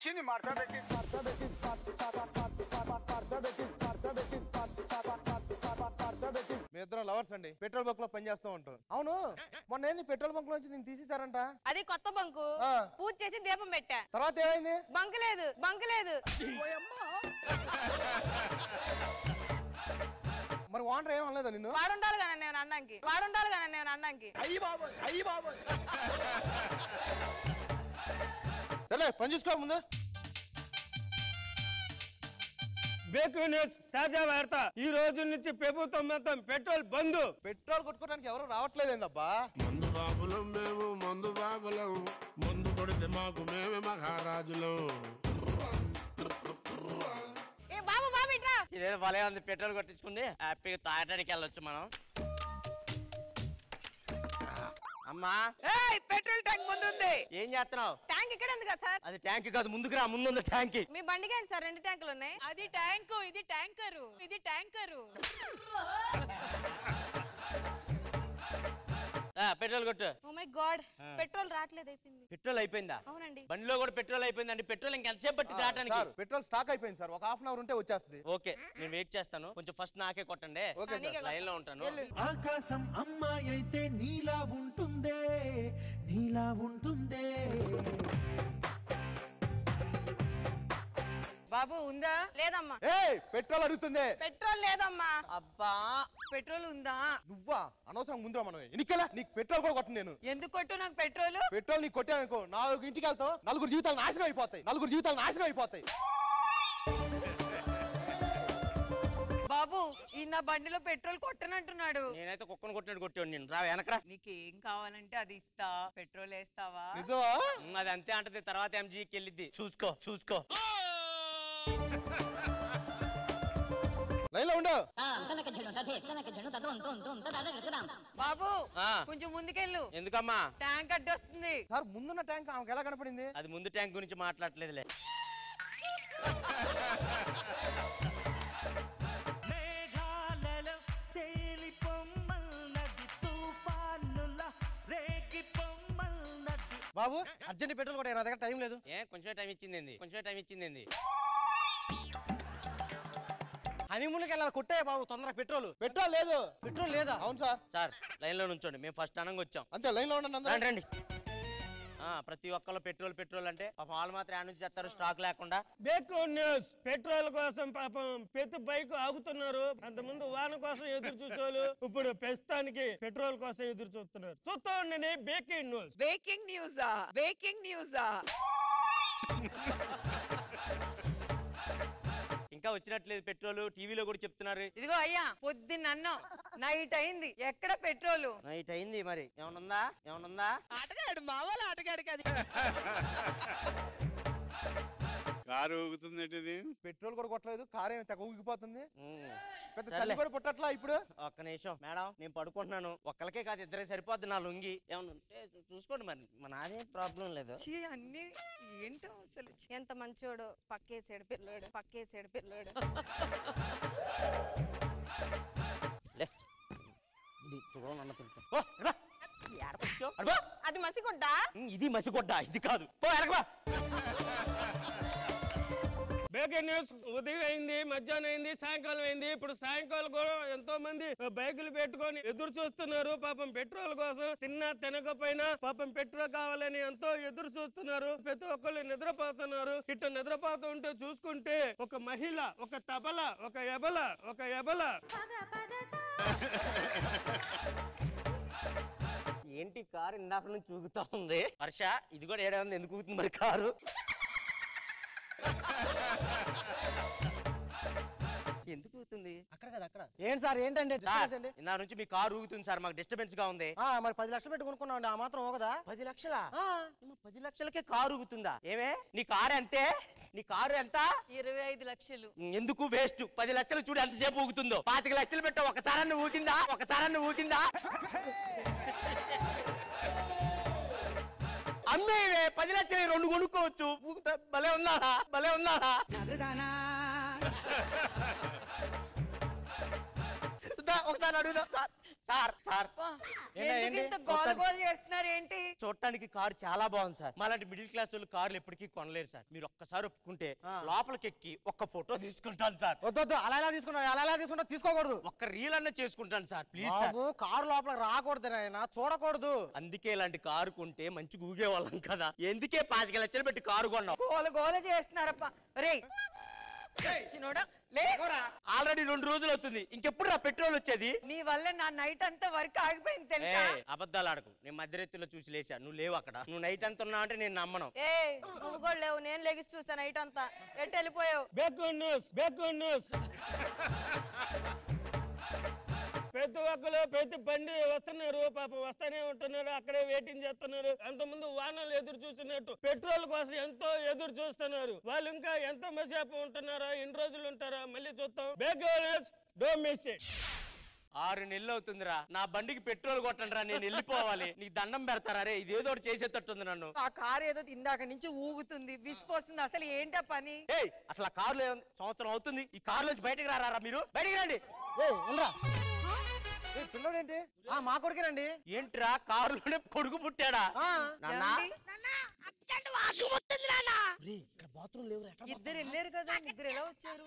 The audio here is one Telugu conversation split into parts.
మీ ఇద్దరం లవర్స్ అండి. పెట్రోల్ బంక్ లో పని చేస్తూ ఉంటాం. అవును, మొన్న ఏంది పెట్రోల్ బంక్ లోంచి నేను తీసేశారంట? అది కొత్త బంకు. పూజ చేసి దీపం పెట్టా. తర్వాత ఏమైంది? బంక్ లేదు, బంక్ లేదు. మరి ఓనర్ ఏమనలేదా నిన్ను? వాడుండాలి కానీ నేను అన్నాకి, వాడుండాలి కానీ నేను అన్నాకి. సరే పని చూసుకో ముందు. బ్రేకింగ్ న్యూస్, తాజా వార్త. ఈ రోజు నుంచి ప్రభుత్వం మొత్తం పెట్రోల్ బంద్. పెట్రోల్ కొట్టుకోవడానికి ఎవరు రావట్లేదేందబ్బా? మందు బాబులం మేము, మందు బాబులం. మందు కొడితే మాకు మేమే మహారాజులం. బాబు బాబు ఇట్రా. ఇదేదో భలే ఉంది. పెట్రోల్ కొట్టించుకుంది హ్యాపీగా తాగడానికి వెళ్ళొచ్చు మనం. అమ్మా, పెట్రోల్ ట్యాంక్ ముందు ఉంది. ఏం చేస్తున్నావు? ట్యాంక్ ఇక్కడ ఉంది కదా సార్. అది ట్యాంక్ కాదు, ముందుకు రా, ముందు ట్యాంక్. మీ బండికి ఏంటి సార్ 2 ట్యాంకులు ఉన్నాయి? అది ట్యాంకు, ఇది ట్యాంకరు, ఇది ట్యాంకరు. పెట్రోల్ కొట్టు. ఓ మై గాడ్, పెట్రోల్ రావట్లేదు, అయిపోయింది. పెట్రోల్ అయిపోయిందా? అవునండి. బండిలో కూడా పెట్రోల్ అయిపోయిందండి. పెట్రోల్ ఇంకెంతసేపు పట్టింది రావడానికి? పెట్రోల్ స్టాక్ అయిపోయింది సార్, ఒక హాఫ్ అన్ అవర్ ఉంటే వచ్చేస్తుంది. ఓకే, నేను వెయిట్ చేస్తాను. కొంచెం ఫస్ట్ నాకే కొట్టండి. ఓకే సార్, లైన్ లో ఉంటాను. ఆకాశం అమ్మాయి అయితే నీలా ఉంటుందే, నీలా ఉంటుందే. బాబు ఉందా? లేదమ్మా. పెట్రోల్ అడుగుతుంది. పెట్రోల్ లేదమ్మా. అబ్బా, పెట్రోల్ ఉందా? నువ్వా అనవసరం ముందురా మనం ఎన్నికలా. నీకు పెట్రోల్ కూడా కొట్టను నేను. ఎందుకు కొట్టు నాకు పెట్రోల్? పెట్రోల్ నీకు కొట్టానుకో 4 ఇంటికి వెళ్తావు, 4 జీవితాలు నాశనం అయిపోతాయి. 4 జీవితాలు నాశనం అయిపోతాయి. బాబు, ఈ నా బండిలో పెట్రోల్ కొట్టనంటున్నాడు. నేనైతే కుక్కను కొట్టినట్టు కొట్టాను. నేను రా వెనకరా. నీకేం కావాలంటే అది ఇస్తా. పెట్రోల్ వేస్తావా? నిజమా? అది అంతే అంటది. తర్వాత ఎంజీకి వెళ్ళిద్ది. చూసుకో చూసుకో. లైన్ లో ఉండు. బాబు కొంచెం ముందుకెళ్ళు. ఎందుకమ్మా? ట్యాంక్ అడ్డొస్తుంది. సార్ ముందున్న ట్యాంక్ ఆమెకు ఎలా కనపడింది? అది ముందు ట్యాంక్ గురించి మాట్లాడలేదులే. బాబు అర్జెంట్ పెట్రోల్ కూడా నా దగ్గర టైం లేదు. కొంచెం టైం ఇచ్చింది, కొంచెం టైం ఇచ్చింది. హనీమూన్కి వెళ్ళాలి, కొట్టే బాబు తొందరగా. పెట్రోల్ లేదు. పెట్రోల్ లేదా? అవును సార్. సార్ లైన్ లో నుంచోండి, మేము ఫస్ట్ అనంగా వచ్చాం. అంతే, లైన్ లో ఉండండి. రండి. ప్రతి ఒక్కళ్ళు పెట్రోల్ పెట్రోల్ అంటే పాపం వాళ్ళు మాత్రం ఆ నుంచి చేస్తారు స్టాక్ లేకుండా. బ్రేకింగ్ న్యూస్, పెట్రోల్ కోసం పాపం ప్రతి బైక్ ఆగుతున్నారు. అంతకుముందు వాన కోసం ఎదురు చూసేవాళ్ళు, ఇప్పుడు ప్రస్తుతానికి పెట్రోల్ కోసం ఎదురు చూస్తున్నారు. చూస్తా ఉండండి బ్రేకింగ్ న్యూస్. బ్రేకింగ్ న్యూసా? బ్రేకింగ్ న్యూసా? ఇంకా వచ్చినట్లేదు పెట్రోల్. టీవీలో కూడా చెప్తున్నారు. ఇదిగో అయ్యా, పొద్దున్న నైట్ అయింది, ఎక్కడ పెట్రోల్? నైట్ అయింది, మరి ఏమనుందా? ఆటగాడు, మామూలు ఆటగాడు కాదు. కారు ఊగుతుంది. పెట్రోల్ కూడా కొట్టలేదు, కారు ఏమి తెగ ఊగిపోతుంది. పెద్ద చలి కూడా పుట్టట్లా ఇప్పుడు. ఒక్క నిమిషం మేడం, నేను పడుకుంటున్నాను. ఒక్కరికే కాదు, ఇద్దరే సరిపోద్ది నా లొంగి. ఏమన్నా ఉంటే చూసుకోండి, మరి మన నాదేం ప్రాబ్లం లేదు. అన్ని ఏంటో అసలు. ఎంత మంచోడు, పక్కేసాడు పిల్లోడు, పక్కేసాడు పిల్లోడు. అది మసిగుడ్డ, ఇది మసిగుడ్డ, ఇది కాదు. బ్రేకింగ్ న్యూస్, ఉదయం అయింది, మధ్యాహ్నం అయింది, సాయంకాలం అయింది. ఇప్పుడు సాయంకాలం కూడా ఎంతో మంది బైకులు పెట్టుకొని ఎదురు చూస్తున్నారు. పాపం పెట్రోల్ కోసం. తిన్నా తినకపోయినా పాపం పెట్రోల్ కావాలని ఎంతో ఎదురు చూస్తున్నారు. ప్రతి ఒక్కళ్ళు నిద్రపోతున్నారు. ఇట్లా నిద్రపోతూ ఉంటే చూసుకుంటే ఒక మహిళ, ఒక తబల, ఒక ఎబల. ఏంటి కారు ఇందాక నుంచి చూగుతా ఉంది? వర్ష ఇది కూడా ఏడా ఉంది, ఎందుకు ఊగుతుంది మరి కారు? ఎందుకు ఊగుతుంది? అక్కడ కదా అక్కడ. ఏంటి సార్, ఏంటంటే ఇందా నుంచి మీ కారు ఊగుతుంది సార్, మాకు డిస్టర్బెన్స్ గా ఉంది. మరి 10 లక్షలు పెట్టి కొనుక్కున్నాం, ఆ మాత్రం ఊగదా? 10 లక్షలా? 10 లక్షలకే కారు ఊగుతుందా? ఏమే నీ కారు అంతే? నీ కారు ఎంత? 25 లక్షలు. ఎందుకు వేస్ట్? 10 లక్షలు చూడు ఎంతసేపు ఊగుతుందో. 25 లక్షలు పెట్టా, ఒకసారి ఊగిందా? అమ్మేవే 10 లక్షలు 2 కొనుక్కోవచ్చు. భలే ఉన్నాడా? ఒకసారి అడుగుదా సార్ సార్ ఎందుకు ఇంత గోల గోల చేస్తున్నారు ఏంటి? చూడటానికి కారు చాలా బాగుంది సార్. మాలాంటి మిడిల్ క్లాస్ వాళ్ళు కార్లు ఎప్పటికీ కొనలేరు సార్. మీరు ఒక్కసారి ఒప్పుకుంటే లోపలికి ఎక్కి ఒక్క ఫోటో తీసుకుంటాను సార్. వద్దు అలా ఎలా తీసుకుంటా తీసుకోకూడదు. ఒక్క రీల్ అన్న చేసుకుంటాను సార్ ప్లీజ్ సార్. కారు లోపల రాకూడదు నాయన, చూడకూడదు. అందుకే ఇలాంటి కారు కొంటే మంచి ఊగే వాళ్ళం కదా. ఎందుకే 25 లక్షలు పెట్టి కారు కొన్నాం. గోల గోల చేస్తున్నారప్ప. రే ఆల్రెడీ 2 రోజులు అవుతుంది, ఇంకెప్పుడు నా పెట్రోల్ వచ్చేది? నీ వల్ల నా నైట్ అంతా వర్క్ ఆగిపోయింది తెలుసా? అబద్ధాలు ఆడకు. నేను మధ్యరెత్తులో చూసి లేచా, నువ్వు లేవు అక్కడ. నువ్వు నైట్ అంతా ఉన్నావు అంటే నేను నమ్మను. నువ్వు కూడా లేవు, నేను లెగిసి చూసా నైట్ అంతా. ఎటు వెళ్ళిపోయావు? బ్యాక్ న్యూస్ ప్రతి ఒక్కరు ప్రతి బండి వస్తున్నారు, పాప వస్తానే ఉంటున్నారు, అక్కడే వెయిటింగ్ చేస్తున్నారు. అంతకుముందు వాహనాలు ఎదురు చూస్తున్నట్టు పెట్రోల్ కోసం ఎంతో ఎదురు చూస్తున్నారు. వాళ్ళు ఇంకా ఎంతో మసేపు ఉంటున్నారా, ఎన్ని రోజులు ఉంటారా, మళ్ళీ చూస్తాం. Back news, don't miss it. 6 నెలలు అవుతుందిరా, నా బండికి పెట్రోల్ కొట్టండి రా, నేను వెళ్ళిపోవాలి. నీకు దండం పెడతారా రే, ఇదేదో ఒకటి చేసేటట్టుంది నన్ను. ఆ కారు ఏదో ఇందాక నుంచి ఊగుతుంది, విసిపోస్తుంది. అసలు ఏంటా పని? అసలు ఆ కారులో సంవత్సరం అవుతుంది. ఈ కారు నుంచి బయటకు రారా మీరు, బయటికి రండి. పిల్లడేంటి? మా కొడుకేనండి. ఏంట్రా కారులోనే కొడుకు పుట్టాడా? బాత్రూమ్ లేవు. ఇద్దరు వెళ్ళారు కదా, ఇద్దరు ఎలా వచ్చారు?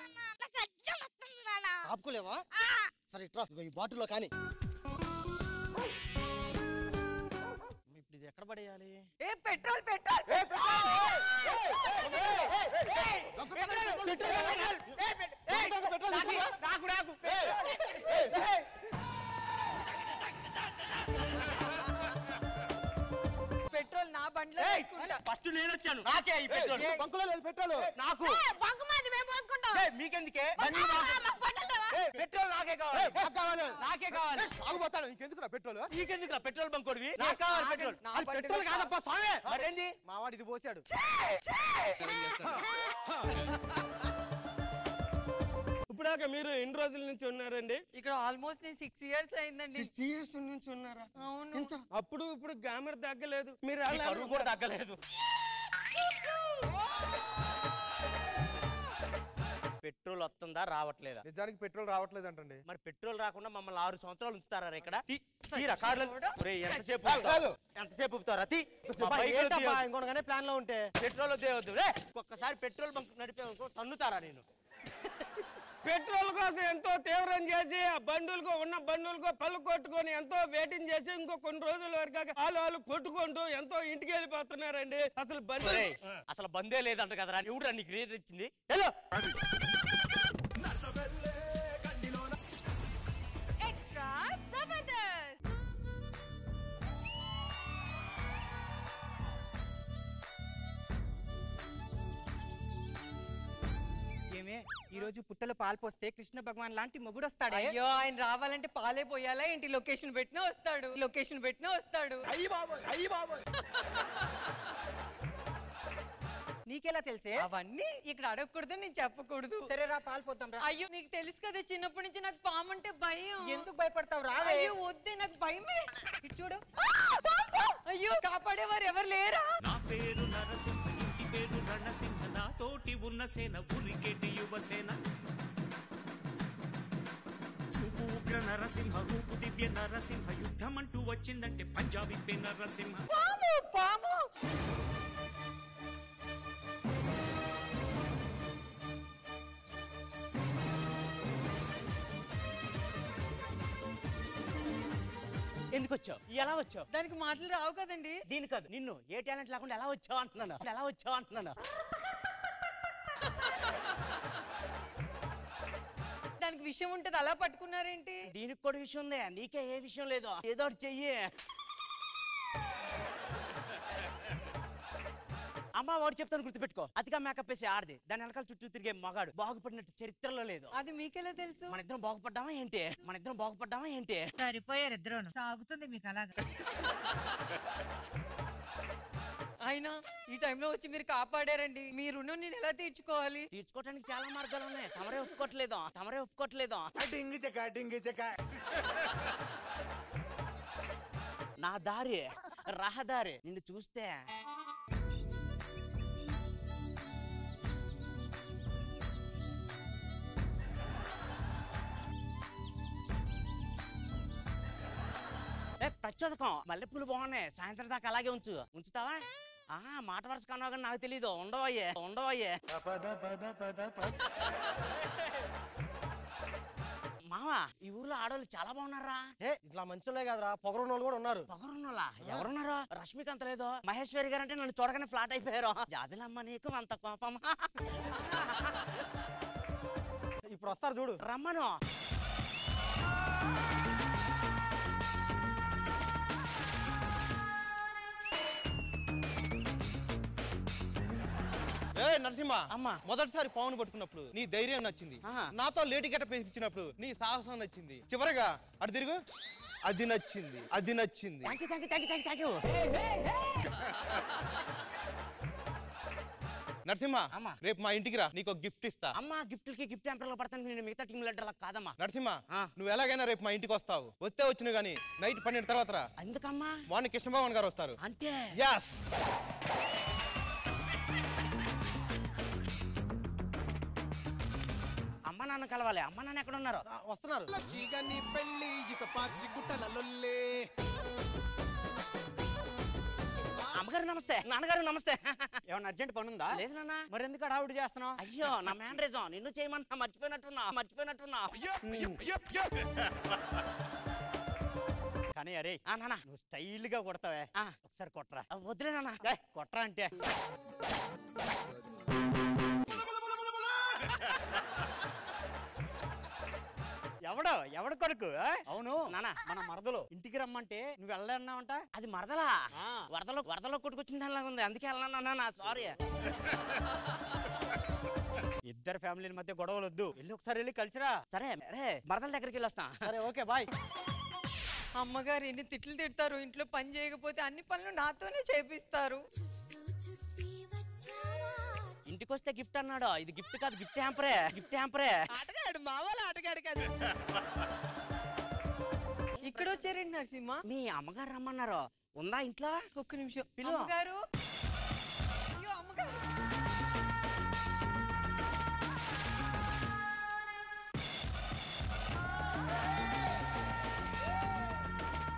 ఆపుకోలేవా? సరే ఇట్రా, ఈ బాటిల్లో కానీ. ఇప్పుడు ఇది ఎక్కడ పడేయాలి? పెట్రోల్ పెట్రోల్ నా బండిలో ఫస్ట్ నేను వచ్చాను, నాకే ఈ పెట్రోల్. బంకులో లేదు పెట్రోల్. నాకు మీకెందుకే? పెట్రోల్ నాకే కావాలి, నాకే కావాలి. ఆగిపోతాను. నీకెందుకు పెట్రోల్? నీకెందుకు పెట్రోల్ బంక్ కొడివి? నాకు కావాలి పెట్రోల్. పెట్రోల్ కాదప్ప స్వామి. మరేంది? మావాడు ఇది పోసాడు. ఇప్పుడాక మీరు ఎన్ని రోజుల నుంచి ఉన్నారండి ఇక్కడ? ఆల్మోస్ట్ నేను 6 years అయిందండి. 6 years నుంచి ఉన్నారా? అవును. అప్పుడు ఇప్పుడు గ్లామర్ తగ్గలేదు, మీరు కరువు కూడా తగ్గలేదు. పెట్రోల్ వస్తుందా రావట్లేదా? నిజానికి పెట్రోల్ రావట్లేదు అంటండి. మరి పెట్రోల్ రాకుండా మమ్మల్ని 6 సంవత్సరాలు ఉంచుతారా ఇక్కడ? ఎంతసేపు ఊపుతారా? ఇంకొనగానే ప్లాన్ లో ఉంటే పెట్రోల్ వద్దు. ఒక్కసారి పెట్రోల్ బంక్ నడిపే తన్నుతారా నేను? పెట్రోల్ కోసం ఎంతో తీవ్రం చేసి ఆ ఉన్న బండులకు పళ్ళు కొట్టుకొని ఎంతో వెయిటింగ్ చేసి ఇంకో కొన్ని రోజుల వరకు వాళ్ళు కొట్టుకుంటూ ఎంతో ఇంటికి వెళ్ళిపోతున్నారండి. అసలు బందే లేదంట కదరా, ఎవడు నీకు రేట్ ఇచ్చింది? Hello extra Jabardasth. ఈ రోజు పుట్టలో పాలు పోస్తే కృష్ణ భగవాన్ లాంటి మొగుడు వస్తాడు. అయ్యో, ఆయన రావాలంటే పాలే పోయాలా ఏంటి? లొకేషన్ పెట్టినా వస్తాడు. నీకెలా తెలిసే? అవన్నీ ఇక్కడ అడగకూడదు, నేను చెప్పకూడదు. సరే రా, పాలు పోతాం రా. అయ్యో, నీకు తెలుసు కదా చిన్నప్పటి నుంచి నాకు పాము అంటే భయం. ఎందుకు భయపడతావు? రా. అయ్యో వద్దే, నాకు భయమే. చూడు. అయ్యో, కాపాడేవారు ఎవరు లేరా? నా పేరు నరసింహ, ఇంటి పేరు రణసింహ, నా తోటి ఉన్న సేన ఉరికెటి యువసేన. చూపు ఉగ్ర నరసింహ, రూపు దివ్య నరసింహ, యుద్ధం అంటూ వచ్చిందంటే పంజాబీ పే నరసింహ. పాము ఎందుకు వచ్చావు? ఎలా వచ్చావు? దానికి మాటలు రావు కదండి. దీని కాదు, నిన్ను ఏ టాలెంట్ లేకుండా ఎలా వచ్చావు అంటున్నాను. దానికి విషయం ఉంటది, అలా పట్టుకున్నారేంటి? దీనికి కూడా విషయం ఉందే, నీకే ఏ విషయం లేదు. ఏదో ఒకటి చెయ్యి. అమ్మ వాడు చెప్తాను గుర్తుపెట్టుకో, అతిగా మేకప్ వేసి ఆడది, దాని వెనకాల చుట్టూ తిరిగే మగాడు బాగుపడినట్టు చరిత్రలో లేదు. అది మీకెలా తెలుసు? మన ఇద్దరం బాగుపడ్డామా ఏంటి? సరిపోయారు ఇద్దరు. సాగుతుంది మీకు అలాగా. అయినా ఈ టైంలో వచ్చి మీరు కాపాడారండి. మీ రుణం నేను ఎలా తీర్చుకోవాలి? తీర్చుకోవడానికి చాలా మార్గాలు ఉన్నాయి. తమరే ఒప్పుకోవట్లేదు. నా దారి రహదారి నిన్ను చూస్తే మర్చిపోదకం మల్లెపూలు బాగున్నాయి, సాయంత్రం దాకా అలాగే ఉంచుతావా? మాట వరుస కన్నా కానీ నాకు తెలీదు. ఉండవయ్యే మావా, ఈ ఊర్లో ఆడవాళ్ళు చాలా బాగున్నారా? ఇట్లా మంచులే కదరా, పొగరున్నోళ్ళు కూడా ఉన్నారు. పొగరున్నోళ్ళా? ఎవరున్నారు? రష్మిక అంత లేదు. మహేశ్వరి గారు అంటే నన్ను చూడగానే ఫ్లాట్ అయిపోయారు. జాబిలమ్మ నీకు అంత కోపం. ఇప్పుడు వస్తారు చూడు, రమ్మను. నరసింహ అమ్మా, మొదటిసారి పావును పట్టుకున్నప్పుడు నీ ధైర్యం నచ్చింది, నాతో లేటు గెట ఇచ్చినప్పుడు నీ సాహసం నచ్చింది, చివరగా అటు తిరుగు అది నచ్చింది. నరసింహ రేపు మా ఇంటికి రా, నీకు గిఫ్ట్ ఇస్తా. అమ్మా, గిఫ్ట్లకి గిఫ్ట్ ఎంపర్లో పడతాను. నేను మిగతా టీం లీడర్ కాదమ్మా. నరసింహ నువ్వు ఎలాగైనా రేపు మా ఇంటికి వస్తావు. వచ్చిన గానీ నైట్ 12 తర్వాత రా. ఎందుకమ్మా? మార్నింగ్ కృష్ణభవన్ గారు వస్తారు. అంటే అమ్మ నాన్న కలవాలి. అమ్మ నాన్న ఎక్కడ ఉన్నారు? వస్తున్నారు. అమ్మగారు నమస్తే, నాన్నగారు నమస్తే. ఏమన్నా అర్జెంట్ పని ఉందా? లేదు నాన్న. మరి ఎందుకు హడావుడి చేస్తున్నావు? అయ్యో, నా మ్యానరిజం నిన్ను చేయమన్నా మర్చిపోయినట్టున్నా. కానీ అరే నాన్న, నువ్వు స్టైల్ గా కొడతావే, ఒకసారి కొట్టరా. వద్దులే నాన్న. కొట్టరా అంటే ఎవడు కొడుకు? అవును నాన్న, మన మరదలు ఇంటికి రమ్మంటే నువ్వు వెళ్ళన్నావంట. అది మరదలా? వరదలో కొట్టుకొచ్చిన దానిలాగా ఉంది, అందుకే వెళ్ళన్నా. సారీ. ఇద్దరు ఫ్యామిలీ మధ్య గొడవలు వద్దు, ఒకసారి వెళ్ళి కలిసిరా. సరే మరదల దగ్గరికి వెళ్ళి వస్తా. సరే, ఓకే, బాయ్. అమ్మగారు ఎన్ని తిట్లు తిడతారు, ఇంట్లో పని చేయకపోతే అన్ని పనులు నాతోనే చేపిస్తారు. ఇంటికి వస్తే గిఫ్ట్ అన్నాడు. ఇది గిఫ్ట్ కాదు, గిఫ్ట్ హ్యాంపరే. ఆటగాడు మావాళ్ళ ఆటగాడు కాదు. ఇక్కడ వచ్చారండి నరసింహ. మీ అమ్మగారు రమ్మన్నారు. ఉందా ఇంట్లో? ఒక్క నిమిషం. పిలువు. అమ్మగారు. అయ్యో అమ్మగారు.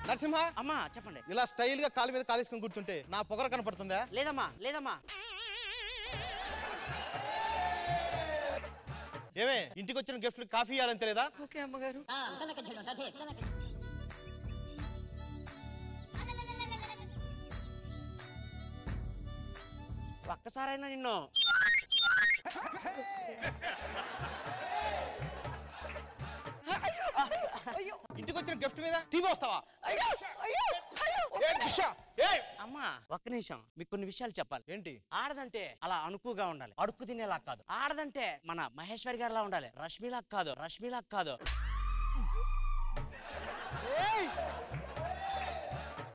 నరసింహ అమ్మా చెప్పండి. ఇలా స్టైల్ గా కాలు మీద కాలేసుకుని కూర్చుంటే నా పొగర కనపడుతుందా? లేదమ్మా. ఏమే, ఇంటికి వచ్చిన గిఫ్ట్ కాఫీ ఇవ్వాలని తెలియదా? ఓకే అమ్మగారు. ఒక్కసారైనా నిన్ను ఇంటికి వచ్చిన గిఫ్ట్ మీద టీవీ వస్తావా? అమ్మా, ఒక్క నిమిషం. మీకు కొన్ని విషయాలు చెప్పాలి. ఏంటి? ఆడదంటే అలా అనుకుగా ఉండాలి, అడుక్కు తినేలా కాదు. ఆడదంటే మన మహేశ్వరి గారిలా ఉండాలి, రష్మిలా కాదు.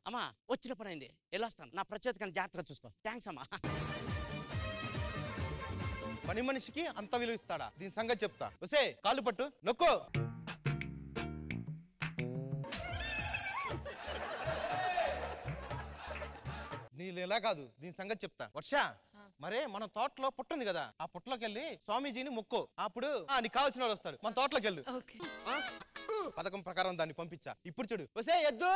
అమ్మా, వచ్చిన పని అయింది, వెళ్ళొస్తాను. నా ప్రచోదకాన్ని జాగ్రత్తగా చూసుకో. థ్యాంక్స్ అమ్మా. పని మనిషికి అంత విలువ ఇస్తాడా? దీని సంగతి చెప్తా. వసే, కాళ్ళు పట్టు, నొక్కు. నీళ్ళు ఎలా కాదు, దీని సంగతి చెప్తా. వర్ష, మరే మన తోటలో పుట్టుంది కదా, ఆ పుట్టలోకి వెళ్ళి స్వామీజీని మొక్కు. అప్పుడు నీకు కావాల్సిన వాళ్ళు వస్తారు. మన తోటలోకి వెళ్ళు. పథకం ప్రకారం దాన్ని పంపించా. ఇప్పుడు చూడు, వసే ఎద్దు.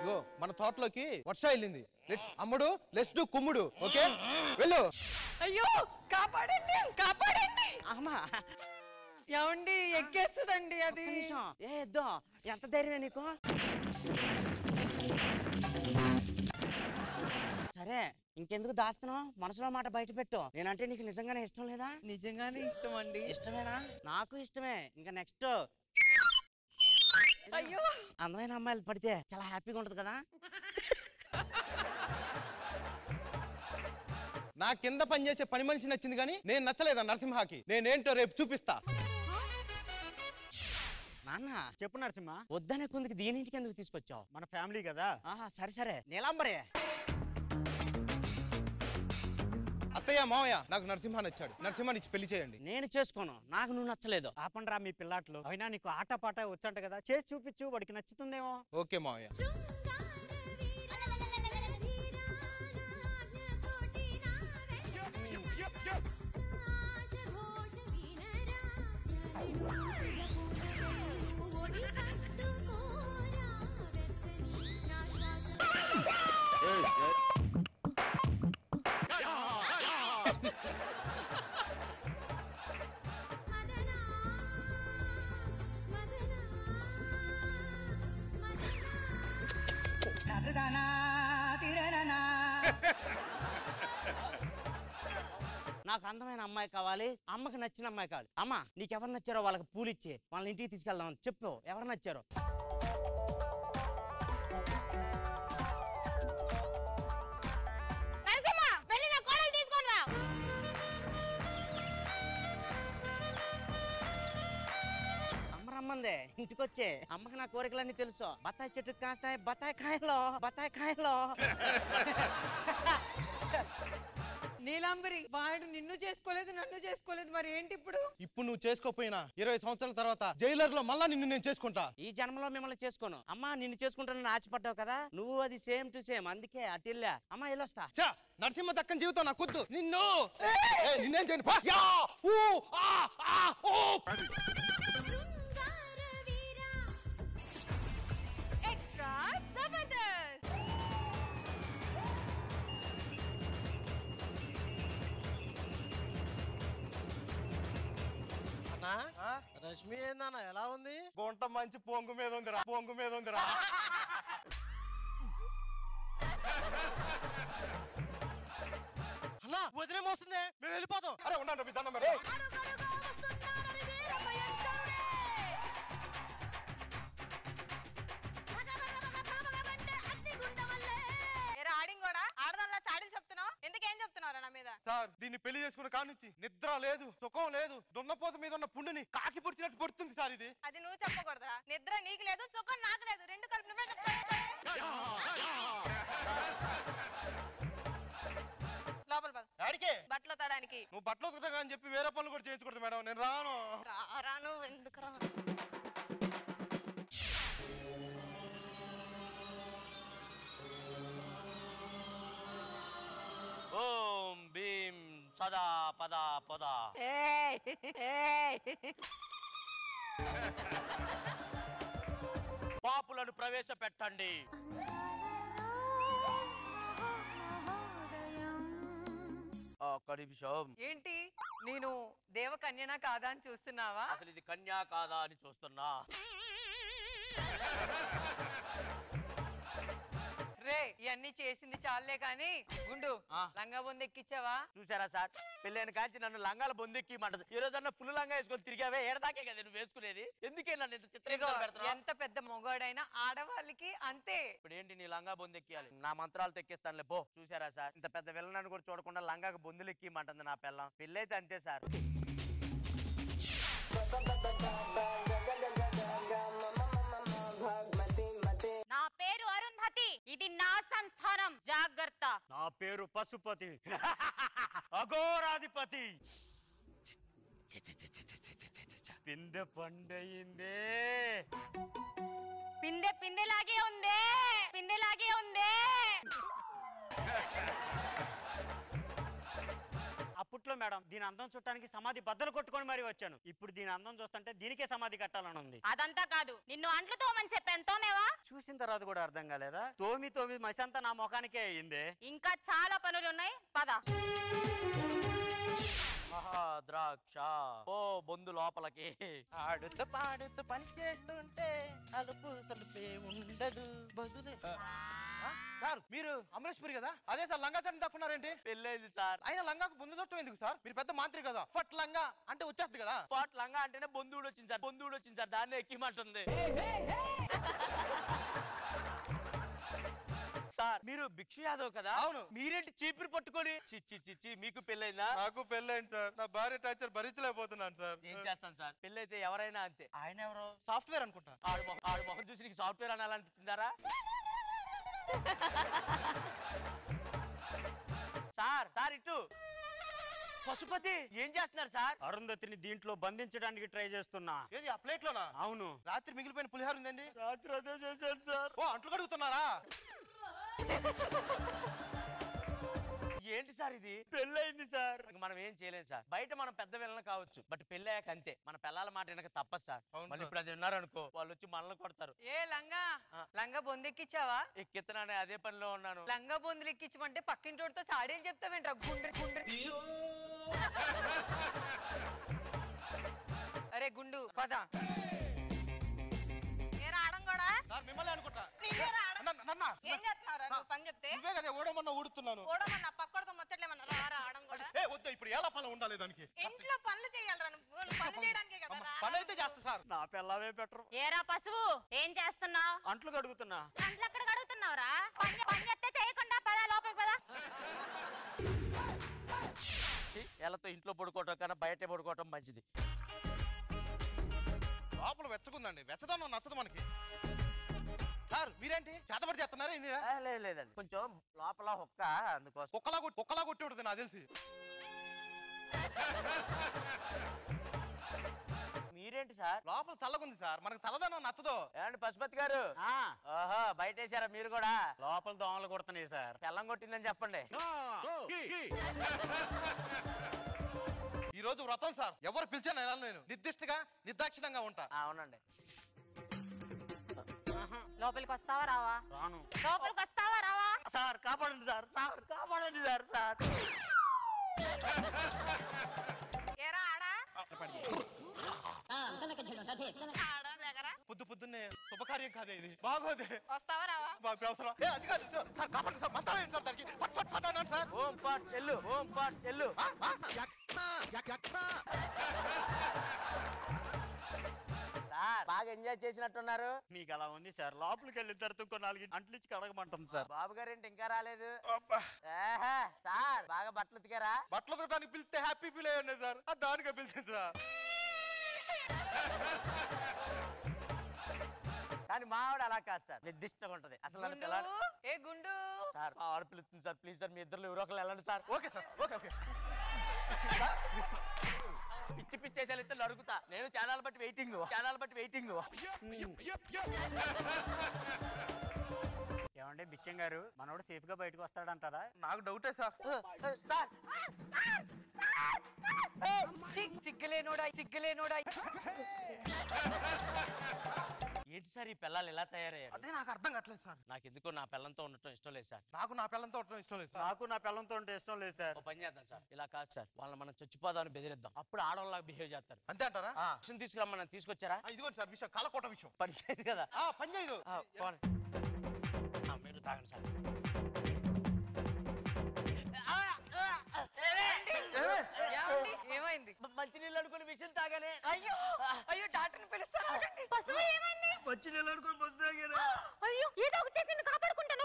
ఇగో మన తోటలోకి వర్ష వెళ్ళింది. అమ్ముడు లెట్స్ డు కుమ్ముడు. ఓకే, వెళ్ళు. అయ్యో, కాపాడండి. అమ్మా, ఏమండి, ఎక్కేస్తుందండి అది. ఏ ఎద్దు, ఎంత ధైర్యమే నీకు? సరే, ఇంకెందుకు దాస్తున్నావు? మనసులో మాట బయట పెట్టు. నేనంటే నీకు నిజంగానే ఇష్టం లేదా? నిజంగానే ఇష్టం అండి. ఇష్టమేనా? నాకు ఇష్టమే. ఇంకా నెక్స్ట్ అయ్యో, అందమైన అమ్మాయిలు పడితే చాలా హ్యాపీగా ఉంటది కదా. నా కింద పనిచేసే పని మనిషి నచ్చింది కానీ నేను నచ్చలేదా నరసింహకి? నేనేంటో రేపు చూపిస్తా. నాన్న చెప్పు నరసింహ. వద్దనే కొందికి దీనింటికి ఎందుకు తీసుకొచ్చావు? మన ఫ్యామిలీ కదా. సరే. నీలాంబరే. అత్తయ్య, మావయ్య, నాకు నరసింహ నచ్చాడు. నరసింహాన్ని ఇచ్చి పెళ్లి చేయండి. నేను చేసుకోను, నాకు నువ్వు నచ్చలేదు. ఆపండ్రా మీ పిల్లాట్లు. అయినా నీకు ఆట పాట వచ్చంట కదా, చేసి చూపించు, వాడికి నచ్చుతుందేమో. ఓకే మావయ్య. నాకు అందమైన అమ్మాయి కావాలి, అమ్మకి నచ్చిన అమ్మాయి కావాలి. అమ్మ నీకు ఎవరు నచ్చారో వాళ్ళకి పూలు ఇచ్చి వాళ్ళని ఇంటికి తీసుకెళ్దాం చెప్పు. ఎవరు నచ్చారో? అమ్మ రమ్మందే ఇంటికొచ్చే. అమ్మకి నా కోరికలన్నీ తెలుసు. బత్తాయి చెట్టు కాస్తాయి బత్తాయి కాయలో, బత్తాయి కాయలో. నీలాంబరి వాడు నిన్ను చేసుకోలేదు, నన్ను చేసుకోలేదు, మరి ఏంటి ఇప్పుడు? ఇప్పుడు నువ్వు చేసుకోపోయినా 20 సంవత్సరాల తర్వాత జైలర్ లో మళ్ళా నిన్ను నేను చేసుకుంటా. ఈ జన్మలో మిమ్మల్ని చేసుకోను. అమ్మా నిన్ను చేసుకుంటానని ఆశపడ్డావు కదా, నువ్వు అది సేమ్ టు సేమ్. అందుకే అటిల్లా. అమ్మా వెళ్ళొస్తా. నరసింహ దక్కని జీవితం నాకు వద్దు. నిన్ను నిన్నేం చేయను. ఎక్స్ట్రా జబర్దస్త్. రష్మి ఏందన్నా ఎలా ఉంది? గుంట మంచి పొంగు మీద ఉందిరా, పొంగు మీద ఉందిరా. అన్నా వదిలే మోస్తుంది, మేము వెళ్ళిపోతాం. అరే ఉండండి మీ దండం పెడతా. సార్ దీన్ని పెళ్లి చేసుకున్న కాడ నుంచి నిద్ర లేదు, సుఖం లేదు. దున్నపోత మీద ఉన్న పుండుని కాకి పొడిచినట్టు పొడుతుంది సార్ ఇది. అది నువ్వు చెప్పకూడదురా. నిద్ర నీకు లేదు, సుఖం నాకు లేదు, రెండు కలిపి నువ్వే లోపల పద. బట్టలు తడానికి. నువ్వు బట్టలు ఉతకగా అని చెప్పి వేరే పనులు కూడా చేయించకూడదు మేడం. నేను రాను. రాను ఎందుకు రా? ఓం భీం సదా పదా పదా. పాపులను ప్రవేశపెట్టండి. ఒక్క నిమిషం. ఏంటి నేను దేవకన్యనా కాదా అని చూస్తున్నావా? అసలు ఇది కన్యా కాదా అని చూస్తున్నా. రే ఇవన్నీ చేసింది చాలే కానీ గుండు లంగా బొందు ఎక్కిచ్చావా? చూసారా సార్, పెళ్ళైన కాంచి నన్ను లంగాల బొందెక్కిమంటది. ఈ రోజన్నా ఫుల్ లంగా వేసుకొని తిరిగావే, ఏడదాకే కదా నువ్వు వేసుకునేది. ఎందుకే నన్ను ఇంత చిత్రీకరణ పెడతావు? ఎంత పెద్ద మొగాడైనా ఆడవాళ్ళకి అంతే. ఇప్పుడు ఏంటి నీ లంగా బొందెక్కియాలి? నా మంత్రాలు తెక్కిస్తానులే పో. చూసారా సార్, ఇంత పెద్ద విలనాన్ని కూడా చూడకుండా లంగాకు బొందులు ఎక్కిమంటుంది నా పిల్లం. పెళ్ళైతే అంతే సార్. నా పేరు అరుంధతి, ఇది నా సంస్థానం, జాగ్రత్త. నా పేరు పశుపతి, అఘోరాధిపతి. పిందె పండయిందే. పిందె పిందెలాగే ఉందే, పిందెలాగే ఉందే. అప్పట్లో మేడం దీని అందం చూడటానికి సమాధి బద్దలు కొట్టుకొని మరీ వచ్చాను. ఇప్పుడు దీని అందం చూస్తుంటే దీనికే సమాధి కట్టాలని ఉంది. అదంతా కాదు, నిన్ను అంట్లు తోమని చెప్పాను, తోమేవా? చూసిన తర్వాత కూడా అర్థం కాలేదా? తోమి తోమి మసంతా నా ముఖానికే అయిందే. ఇంకా చాలా పనులు ఉన్నాయి, పద. ద్రాక్ష ఓ బొందు లోపలికి. ఆడుతూ పాడుతూ పని చేస్తుంటే అలుపు సలుపే ఉండదు బదులే. సార్ మీరు అమరేశ్వరి కదా, అదే సార్ లంగా చట్టం తక్కున్నారేంటి? పెళ్ళైంది సార్. ఆయన లంగాకు బొందు తొట్టం ఎందుకు సార్? మీరు పెద్ద మంత్రి కదా, ఫట్ లంగా అంటే వచ్చేస్తుంది కదా. ఫట్ లంగా అంటేనే బొందుడు వచ్చింది సార్, బొందుడు వచ్చింది సార్, దాన్ని ఎక్కిమంటుంది. సార్ మీరు భిక్షు యాదవ్ కదా? అవును. మీరేంటి చీపురు పట్టుకొని? చిచ్చి చిచ్చి, మీకు పెళ్ళైందా? నాకు పెళ్ళైంది సార్, నా భార్య టార్చర్ భరించలేకపోతున్నాను సార్. ఏం చేస్తాను సార్, పెళ్ళైతే ఎవరైనా అంతే. ఆయన ఎవరో సాఫ్ట్వేర్ అనుకుంటా. ఆడు మొహం చూసి నీకు సాఫ్ట్వేర్ అనాలనిపించిందారా? సార్ సార్ ఇటు పశుపతి ఏం చేస్తున్నారు సార్? అరుంధతిని దీంట్లో బంధించడానికి ట్రై చేస్తున్నా. ఏది ఆ ప్లేట్ లోనా? అవును. రాత్రి మిగిలిపోయిన పులిహార ఉందండి. రాత్రి అదే చేశాను సార్. ఓ అంట్లు కడుగుతున్నారా? ఏంటి సార్ ఇది? పెళ్ళైంది సార్. మనం ఏం చేయలేదు సార్. బయట మనం పెద్ద విలన్ కావచ్చు, బట్ పెళ్ళయ్యాక అంతే. మన పిల్లల మాట వెనక తప్పదు సార్. మళ్ళీ ఇప్పుడు అది ఉన్నారనుకో వాళ్ళు వచ్చి మనల్ని కొడతారు. ఏ లంగా బొందు ఎక్కిచ్చావా? ఎక్కిస్తున్నానే, అదే పనిలో ఉన్నాను. లంగా బొందులు ఎక్కించమంటే పక్కింటోడితో సాడేం చెప్తావేంట్రా? గుండ్రి గుండ్రి. అరే గుండు పద. ఆడం కూడా మిమ్మల్ని అనుకుంటా. ఏం చేస్తున్నావురా నువ్వు పని చెప్తే? నువ్వే కదా ఓడమన్నా ఊడుతున్నాను. ఓడమన్నా పక్కడతో ముచ్చట్లేమన్నా రారా ఆడం కూడా. వద్దు ఇప్పుడు ఎలా పనులు ఉండాలి దానికి. ఇంట్లో పనులు చేయాలరా నువ్వు పనులు చేయడానికే కదా రా. పని అయితే చేస్తా సార్. నా పిల్లవే బెటర్. ఏరా పశువు ఏం చేస్తున్నావు? అంట్లు కడుగుతున్నా. అంట్లు ఎక్కడ కడుగుతున్నావురా? పని చెప్తే చేయకుండా పద లోపలికి పద. ఎలాతో ఇంట్లో పడుకోవటం కన్నా బయటే పడుకోవటం మంచిది. లోపల వెచ్చకుందండి, వెచ్చదనం నచ్చదు మనకి. సార్ మీరేంటి చేతబడి చేస్తున్నారా? లేదండి కొంచెం లోపల హొక్క, అందుకోసం. కుక్కలా కొట్టి ఉంటుంది నాకు తెలిసి. మీరేంటి సార్? లోపల చల్లగుంది సార్, మనకు చల్లదనం నచ్చదు. ఏమండి పశుపతి గారు? ఓహో బయటేసారా మీరు కూడా? లోపల దోమలు కొడుతున్నాయి సార్. తెల్లం కొట్టిందని చెప్పండి. ఈ రోజు వ్రతం సార్, ఎవరు పిలిచాను నేను నిర్దిష్టగా నిర్దాక్షిణంగా ఉంటా. అవునండి. లోపలికి వస్తావా రావా? రాను. లోపలికి వస్తావా రావా? సార్ కాపాడండి సార్, సార్ కాపాడండి సార్. సార్ ఏరా ఆడా పొద్దున్నే శుభకార్యం కాదే ఇది, బాగోదే. వస్తావా రావా? అవసరం అది కాదు సార్, కాపాడండి సార్. మంత్రం ఏంటి సార్ దానికి? ఫట్ అన్నాను సార్. ఓం పాట్ ఎల్లు, ఓం పాట్ ఎల్లు. సార్ బాగా ఎంజాయ్ చేసినట్టున్నారు. మీకు అలా ఉంది సార్. లోపలికి వెళ్ళిన తర్వాత ఇంకో 4 అంట్లు ఇచ్చి కడగమంటాం సార్. బాబు గారు ఏంటి ఇంకా రాలేదు? సార్ బాగా బట్టలు ఉతికారా? బట్టలు ఉతకడానికి పిలిస్తే హ్యాపీ ఫీల్ అయ్యి ఉన్నాయి సార్, దానికే పిలిచింది సార్. కానీ మా ఆవిడ అలా కాదు సార్, నిర్దిష్టంగా ఉంటది. అసలు ఏ గుండు సార్ మా ఆవిడ పిలుస్తుంది సార్. ప్లీజ్ సార్ మీ ఇద్దరు ఎవరో ఒకరు వెళ్ళండి సార్. Okay sir, okay. పిచ్చి పిచ్చేసాలు ఇద్దరు అడుగుతా. నేను ఛానల్ బట్టి వెయిటింగ్. ఏమంటే బిచ్చం గారు, మనోడు సేఫ్ గా బయటకు వస్తాడంటారా? నాకు డౌటే సార్. సిగ్గులేనోడా. ఏంటి సార్ ఈ పిల్లలు ఎలా తయారయ్యారు? అదే నాకు అర్థం కావట్లేదు సార్. నాకు ఎందుకో నా పిల్లలతో ఉండటం ఇష్టం లేదు సార్. నాకు నా పిల్లలతో ఉండటం ఇష్టం లేదు సార్. నాకు నా పిల్లలతో ఉంటే ఇష్టం లేదు సార్. పని చేద్దాం సార్, ఇలా కాదు సార్, వాళ్ళని మనం చచ్చిపోదామని బెదిరిద్దాం. అప్పుడు ఆడవాళ్ళ బిహేవ్ చేస్తారు. అంతే అంటారా? విషయం తీసుకురమ్మని తీసుకొచ్చారా? ఇదిగోండి సార్ విషయం, కలకోట విషయం. పని చేయదు కదా? పని చేయదు. మీరు తాగండి సార్. ఏమైంది? మంచినీళ్ళు అనుకుని విషయం తాగానే. అయ్యో డాక్టర్ని పిలుస్తాను. పశువు ఏమైంది? మంచినీళ్ళు అనుకుని మందు తాగానే. అయ్యో ఏదో ఒకటి చేసి నిన్ను కాపాడుకుంటాను.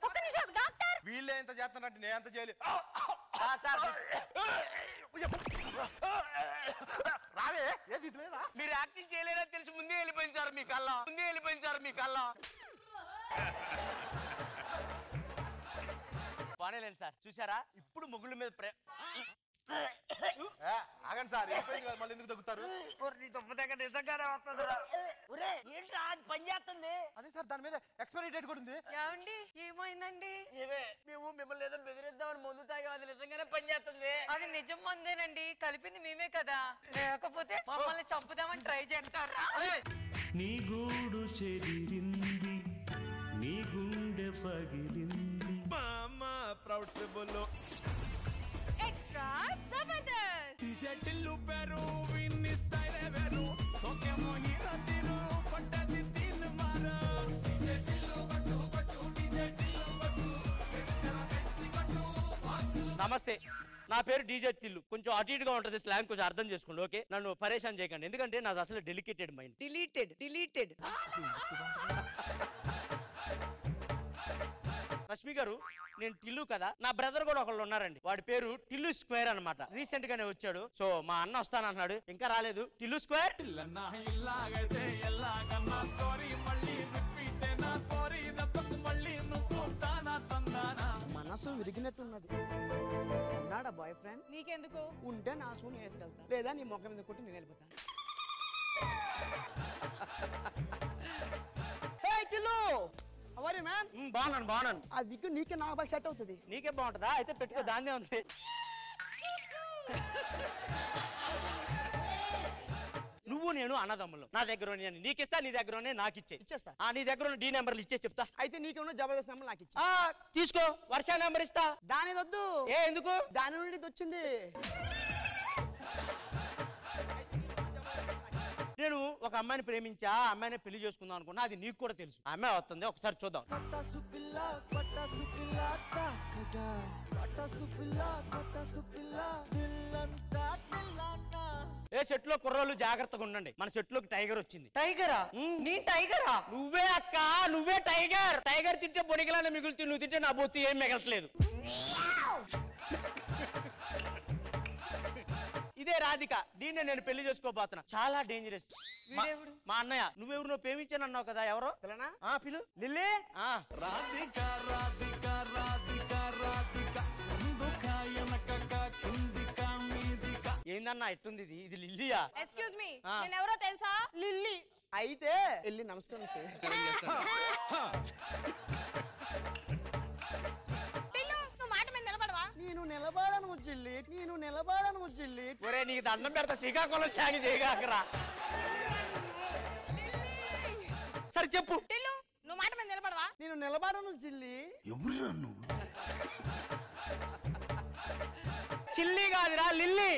ఒక్క నిమిషం డాక్టర్. వీళ్ళే ఎంత చేస్తానంటే నేను ఎంత చేయాలి? రావే, ఏది లేదా? మీరు యాక్టింగ్ చేయలేరని తెలిసి ముందే వెళ్ళిపోయింది సార్ మీ కళ్ళ. బానేలేదు సార్. చూసారా ఇప్పుడు మొగుళ్ళ మీద ఆగండి సార్, మళ్ళీ ఎందుకు తగ్గుతారు? నిజంగానే వస్తుందిరా. ఏంట్రా అది పని చేస్తుంది? అదే సార్, దాని మీద ఎక్స్పైరీ డేట్ కూడా ఉంది. ఏమండి ఏమైందండి? మేము మిమ్మల్ని ఏదో బెదిరిద్దామని ముందు తాగా, అది నిజంగానే పని చేస్తుంది. అది నిజం మందేనండి, కలిపింది మేమే కదా, లేకపోతే మమ్మల్ని చంపుదామని ట్రై చేస్తారా? నీ గూడు చెదిరింది, నీ గుండె పగిలింది. మామా ప్రౌడ్ సి బోలో ఎక్స్ట్రా జబర్దస్త్. డీజే టిల్లు పేరు విన్ని స్టైల్ వేరు, సోకేమో హీరో తీరు పట్టది తిన్ మారా. డీజే టిల్లు పట్టు డీజే టిల్లు పట్టు పెంచి పట్టు. నమస్తే, నా పేరు డీజే చిల్లు. కొంచెం అటు ఇటుగా ఉంటది స్లాంగ్, కొంచెం అర్థం చేసుకోండి ఓకే. నన్ను పరేషాన్ చేయకండి, ఎందుకంటే నాది అసలు డెలికేటెడ్ మైండ్. డిలీటెడ్ రష్మి గారు, నేను టిల్లు కదా, నా బ్రదర్ కూడా ఒకళ్ళు ఉన్నారండి. వాడి పేరు టిల్లు స్క్వేర్ అన్నమాట. రీసెంట్ గానే వచ్చాడు. సో మా అన్న వస్తానన్నాడు, ఇంకా రాలేదు. టిల్లు స్క్వేర్ ఇలాగైతే ఎలాగన్నా స్టోరీ మళ్ళీ రిపీట్ నా కోరి దెబ్బకు మళ్ళీ నువ్వు తానా తందానా. మనసు విరిగినట్టున్నది. ఉన్నాడా బాయ్ ఫ్రెండ్? నీకెందుకు? ఉంటే నా సూని వేసుకెళ్తా, లేదా నీ మొక్క మీద కొట్టి నేను వెళ్ళిపోతాను. హే చిల్లు, హౌ ఆర్ యు మ్యాన్? బాగున్నాను. ఆ విగ్ నీకే నాకు బాగా సెట్ అవుతుంది. నీకే బాగుంటుందా? అయితే పెట్టుకో, దాన్నే ఉంది. నువ్వు నేను అన్నదమ్ములు. నా దగ్గర నీకిస్తా, నీ దగ్గర నాకు ఇచ్చేస్తా. నీ దగ్గర డి నెంబర్లు ఇచ్చే చెప్తా. అయితే నీకేమో జబర్దస్త్ నెంబర్ నాకు ఇచ్చి. తీసుకో, వర్ష నెంబర్ ఇస్తా. దాని వద్దు. ఎందుకు? దాని నుండి వచ్చింది. నేను ఒక అమ్మాయిని ప్రేమించా, ఆ అమ్మాయిని పెళ్లి చేసుకుందాం అనుకున్నా, అది నీకు కూడా తెలుసు. ఆ అమ్మాయి వస్తుంది, ఒకసారి చూద్దాం. ఏ చెట్లో కుర్రోళ్ళు జాగ్రత్తగా ఉండండి, మన చెట్లోకి టైగర్ వచ్చింది. టైగరా? నీ టైగరా? నువ్వే అక్క, నువ్వే టైగర్. టైగర్ తింటే బొడిగలానే మిగులుతుంది, నువ్వు తింటే నా బొత్తి ఏం మిగలట్లేదు. ఇదే రాధిక, దీన్నే నేను పెళ్లి చేసుకోబోతున్నా. చాలా డేంజరస్. మా అన్నయ్య. నువ్వెవరు నువ్వు ప్రేమించాను అన్నావు కదా, ఎవరో పిలు. లిల్లీ. రాధిక రాధిక రాధిక రాధిక ఏందన్నా ఎట్టుంది ఇది? ఇది లిల్లీయా? ఎక్స్క్యూజ్ మీ, నేను ఎవరో తెలుసా? లిల్లీ. అయితే వెళ్ళి నమస్కారం చేయి. నేను నిలబడను చెల్లి, నేను నిలబడను చెల్లి. ఒరే నీకు దండం పెడతా, శ్రీకాకుళం సాగి చేయగాకరా. సరే చెప్పు. నువ్వు మాట మీద నిలబడవా? నేను నిలబడను చెల్లి. ఎవరురా నువ్వు? చిల్లి కాదురా, లిల్లీ.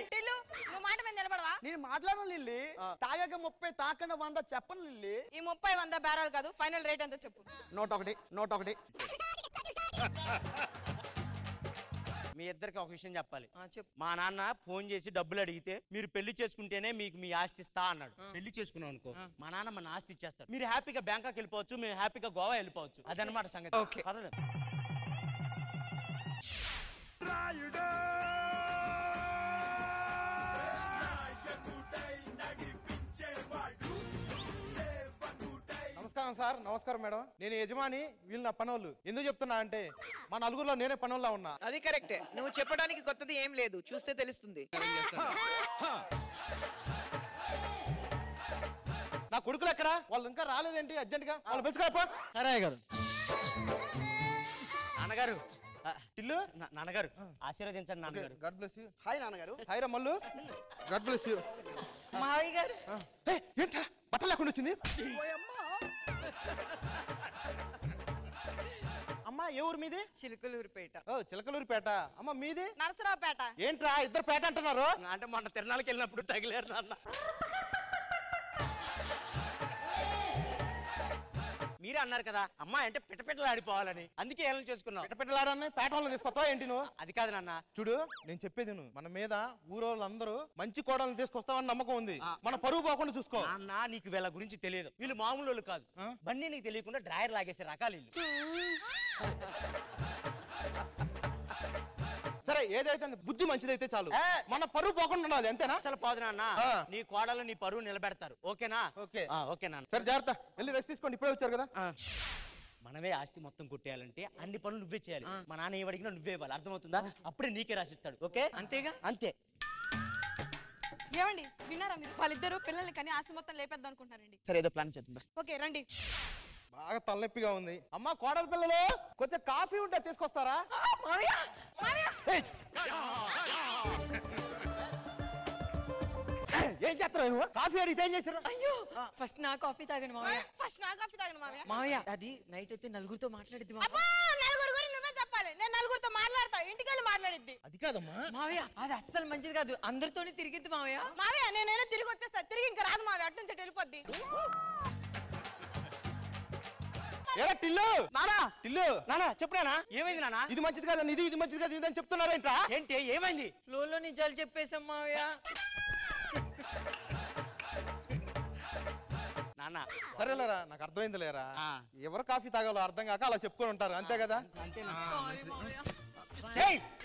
నువ్వు మాట మీద నిలబడవా? నేను మాట్లాడను లిల్లీ. తాగాక 30 తాకన 100 చెప్పను లిల్లీ. ఈ 30 100 బేరాలు కాదు, ఫైనల్ రేట్ ఎంత చెప్పు. 101. మీ ఇద్దరికి ఒక విషయం చెప్పాలి. మా నాన్న ఫోన్ చేసి డబ్బులు అడిగితే మీరు పెళ్లి చేసుకుంటేనే మీకు మీ ఆస్తి ఇస్తా అన్నాడు. పెళ్లి చేసుకున్నాం అనుకో, మా నాన్న మన ఆస్తి ఇచ్చేస్తారు. మీరు హ్యాపీగా బ్యాంకాక్ వెళ్ళిపోవచ్చు, మేము హ్యాపీగా గోవా వెళ్ళిపోవచ్చు. అదనమాట సంగతి. నమస్కారం సార్. నమస్కారం మేడం. నేను యజమాని, వీళ్ళు నా పనోళ్ళు. ఎందుకు చెప్తున్నా అంటే మా నలుగురులో నేనే పనోళ్ళ ఉన్నా. అది కరెక్టే, నువ్వు చెప్పడానికి కొత్తది ఏం లేదు, చూస్తే తెలుస్తుంది. నా కొడుకులు ఎక్కడ? వాళ్ళు ఇంకా రాలేదేంటి? అర్జెంట్ గా వాళ్ళు బెసుకురాపో. సరే గారు. నాన్నగారు, నాన్నగారు ఆశీర్వదించండి నాన్నగారు. God bless you. హాయ్ నాన్నగారు. హాయ్ రా మల్లు. God bless you. మావయ్య గారు. ఏంట్రా బట్టలు లేకుండా వచ్చింది? అమ్మా ఏ ఊరు మీది? చిలకలూరుపేట. ఓ చిలకలూరుపేట. అమ్మ మీది? నరసరావుపేట. ఏంట్రా ఇద్దరు పేట అంటున్నారు? అంటే మొన్న తిరణాలకి వెళ్ళినప్పుడు తగిలేరు నాన్న. మీరే అన్నారు కదా అమ్మాయి అంటే పిట్టపిట్టలాడిపోవాలని, అందుకే ఏం చేసుకున్నావు. పిట్టపిట్టలాడని పేట వాళ్ళని తీసుకొస్తావా ఏంటి నువ్వు? అది కాదు నాన్న. చూడు నేను చెప్పేది నువ్వు. మన మీద ఊరోళ్ళందరూ మంచి కోడలను తీసుకొస్తావని నమ్మకం ఉంది. మన పరువు పోకుండా చూసుకో. నాన్న నీకు వీళ్ళ గురించి తెలియదు, వీళ్ళు మామూలు వాళ్ళు కాదు. బండి నీకు తెలియకుండా డ్రైవర్ లాగేసే రకాలు వీళ్ళు. సరే ఏదైతే బుద్ధి మంచిదైతే చాలు, మన పరువు పోకుండా ఉండాలి అంతేనా? అసలు పోదు నాన్న. నీ కోడలు నీ పరువు నిలబెడతారు. ఓకేనా? ఓకే ఓకే నాన్న. సరే జాగ్రత్త, వెళ్ళి రెస్ట్ తీసుకోండి. ఇప్పుడే వచ్చారు కదా. మనమే ఆస్తి మొత్తం కొట్టేయాలంటే అన్ని పనులు నువ్వే చేయాలి. మా నాన్న ఏమడిగినా నువ్వే ఇవ్వాలి, అర్థమవుతుందా? అప్పుడే నీకే రాసిస్తాడు. ఓకే అంతేగా? అంతే. ఏమండి విన్నారా మీరు? వాళ్ళిద్దరు పిల్లల్ని కానీ ఆస్తి మొత్తం లేపేద్దాం అనుకుంటున్నారండి. సరే ఏదో ప్లాన్ చేద్దాం. ఓకే రండి. బాగా తలనొప్పిగా ఉంది. అమ్మా కోడల పిల్లలు కొంచెం కాఫీ ఉంటే తీసుకొస్తారా? ఏం చేస్తారు నువ్వు? కాఫీ అడిగితే ఏం చేశారు? అయ్యో ఫస్ట్ నా కాఫీ తాగండి మావయ్య. ఫస్ట్ నా కాఫీ తాగండి మావయ్య. మావయ్య అది నైట్ అయితే నలుగురితో మాట్లాడిద్ది అబ్బా నలుగురు గురించి నువ్వే చెప్పాలి. నేను నలుగురితో మాట్లాడతా, ఇంటికి వెళ్ళి మాట్లాడిద్ది. అది కాదమ్మా మావయ్య, అది అస్సలు మంచిది కాదు. అందరితోనే తిరిగిద్ది మావయ్య. మావయ్య నేనైనా తిరిగి వచ్చేస్తా, తిరిగి ఇంకా రాదు మావయ్య, అటు నుంచి వెళ్ళిపోద్ది. టిల్లు నానా, టిల్లు నానా చెప్పనా? ఏమైంది నానా? ఇది మంచిది కాదు, ఇది మంచిది కాదు, ఇది అని చెప్తున్నారేంట్రా? ఏంటి ఏమైంది? ఫ్లోలో నిజాలు చెప్పేసాం మావయ్య. నాన్న సరేలేరా, నాకు అర్థమైంది లేరా. ఎవరు కాఫీ తాగాలో అర్థం కాక అలా చెప్పుకొని ఉంటారు, అంతే కదా?